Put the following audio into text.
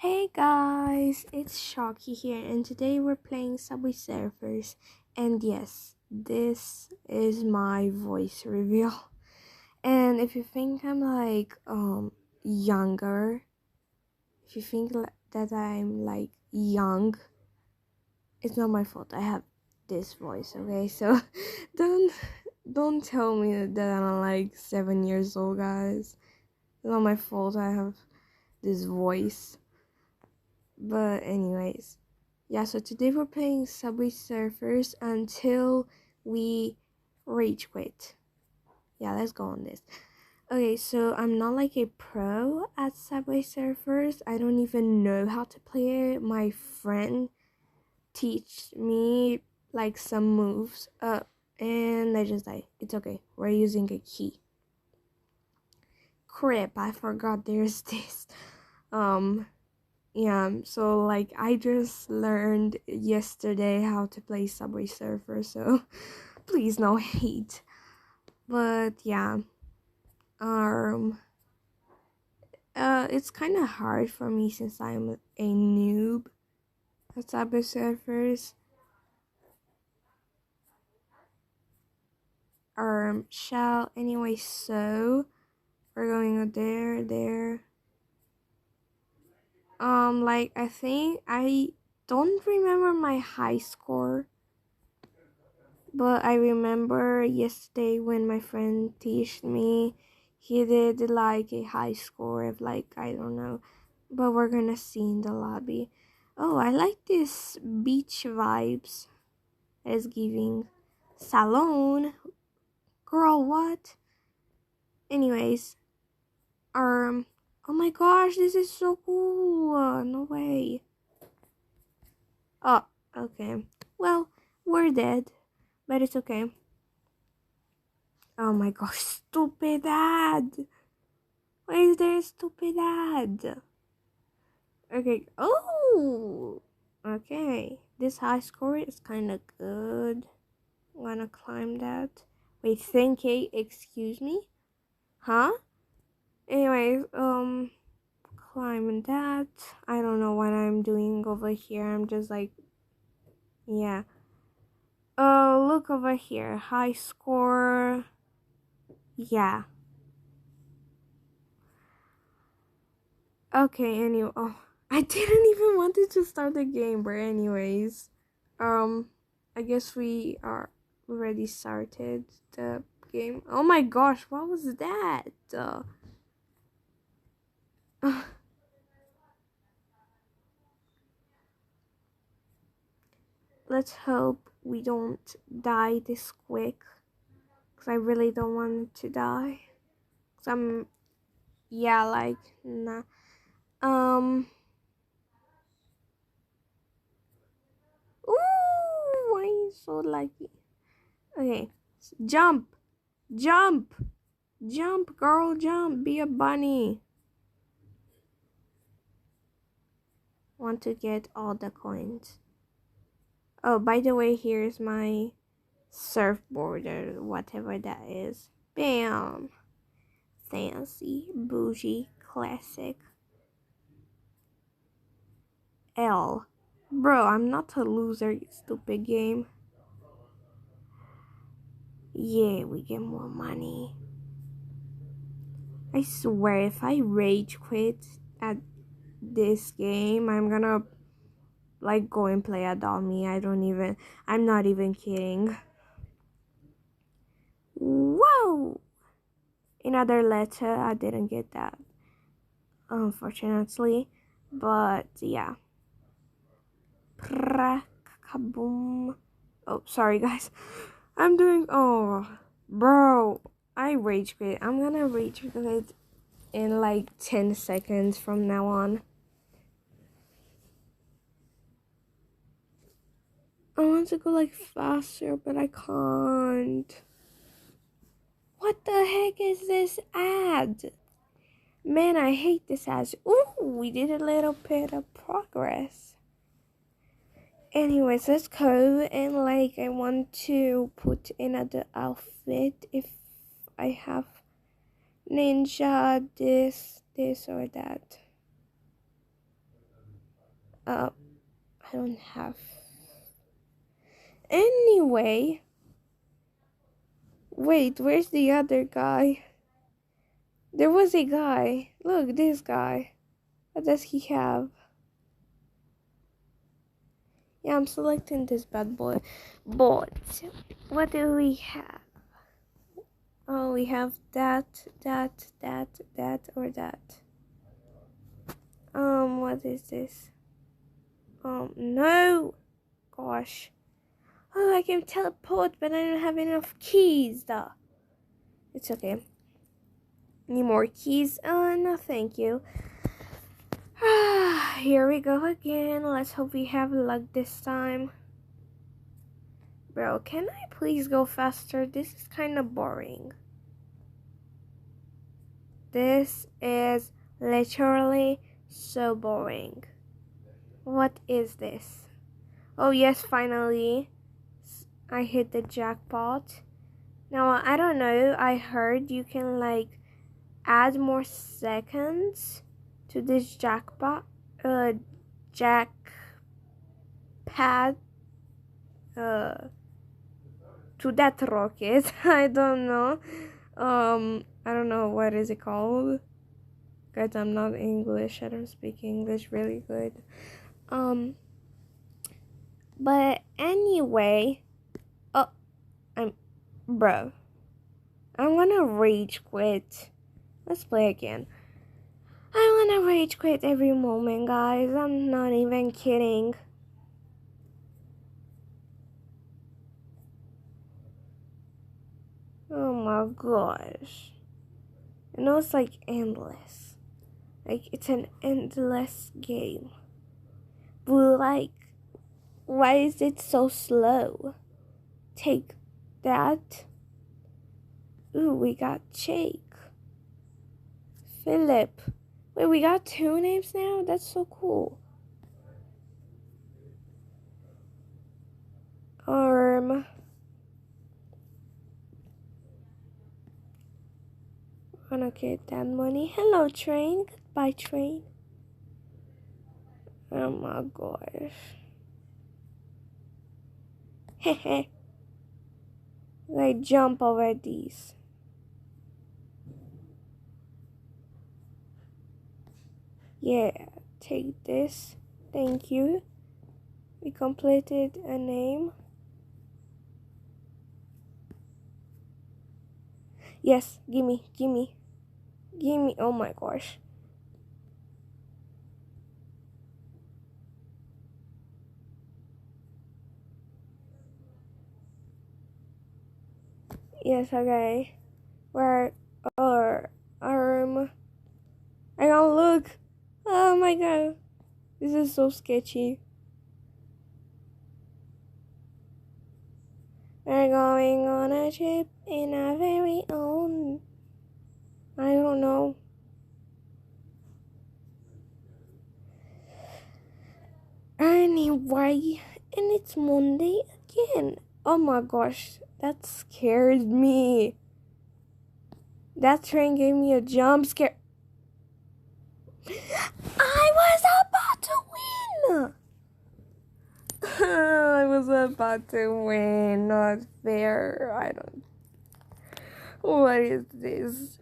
Hey guys, it's Shocky here, and today we're playing Subway Surfers. And yes, this is my voice reveal. And if you think I'm younger, if you think that I'm like young, it's not my fault. I have this voice, okay? So don't don't tell me that I'm like 7 years old, guys. It's not my fault. I have this voice. But anyways, yeah, so today we're playing Subway Surfers until we rage quit. Yeah, let's go on this. Okay, so I'm not like a pro at Subway Surfers. I don't even know how to play it. My friend teach me like some moves. And I just like, it's okay. We're using a key. Crap, I forgot there's this. Yeah, so like I just learned yesterday how to play Subway Surfer, so please no hate. But yeah, um, it's kind of hard for me since I'm a noob at Subway Surfers. Shall anyway, so we're going there. Like I think I don't remember my high score. But I remember yesterday when my friend teached me, he did like a high score of like, I don't know. But we're gonna see in the lobby. Oh, I like this beach vibes. It's giving salon. Girl, what? Anyways, oh my gosh, this is so cool. No way. Oh, okay. Well, we're dead, but it's okay. Oh my gosh, stupid ad. Why is there a stupid ad? Okay. Oh! Okay. This high score is kind of good. Wanna climb that? Wait, 10K, excuse me? Huh? Anyways, climbing that. I don't know what I'm doing over here. I'm just like, yeah. Look over here. High score. Yeah. Okay, anyway. Oh, I didn't even want to start the game, but anyways. I guess we are already started the game. Oh my gosh, what was that? Let's hope we don't die this quick. Because I really don't want to die. Because yeah, like, nah. Ooh, I'm so lucky. Okay, jump, jump, jump, girl, jump, be a bunny. Want to get all the coins. Oh, by the way, here's my surfboard or whatever that is. Bam! Fancy, bougie, classic. L. Bro, I'm not a loser, you stupid game. Yeah, we get more money. I swear, if I rage quit at this game, I'm gonna like go and play a dummy. I'm not even kidding. Whoa! Another letter, I didn't get that, unfortunately. But yeah. Kaboom. Oh, sorry guys. Bro, I rage quit. I'm gonna rage quit in like 10 seconds from now on. I want to go like faster, but I can't. What the heck is this ad? Man, I hate this ad. Ooh, we did a little bit of progress. Anyways, let's go, and like I want to put another outfit if I have ninja, this or that. I don't have. Anyway, wait, where's the other guy? There was a guy. Look, this guy. What does he have? Yeah, I'm selecting this bad boy. But what do we have? Oh, we have that, or that. What is this? No. Gosh. Oh, I can teleport, but I don't have enough keys, though. It's okay. Need more keys? No, thank you. Here we go again. Let's hope we have luck this time. Bro, can I please go faster? This is kind of boring. This is literally so boring. What is this? Oh yes, finally. I hit the jackpot. Now, I don't know. I heard you can like add more seconds to this jackpot. Jackpad. To that rocket. I don't know. I don't know what is it called. Guys, I'm not English. I don't speak English really good. But anyway, bro, I'm gonna rage quit. Let's play again. I wanna rage quit every moment, guys. I'm not even kidding. Oh my gosh. I know it's like endless. Like it's an endless game. But like, why is it so slow? Take that. Ooh, we got Jake. Philip. Wait, we got 2 names now? That's so cool. I'm gonna get that money. Hello, train. Goodbye, train. Oh my gosh. Hehe. Like jump over these. Yeah, take this. Thank you. We completed a name. Yes, gimme. Oh my gosh. Yes, okay. Where I don't look. Oh my god. This is so sketchy. We're going on a trip in our very own. I don't know. Anyway, and it's Monday again. Oh my gosh, that scared me. That train gave me a jump scare. I was about to win. I was about to win. Not fair. I don't. What is this?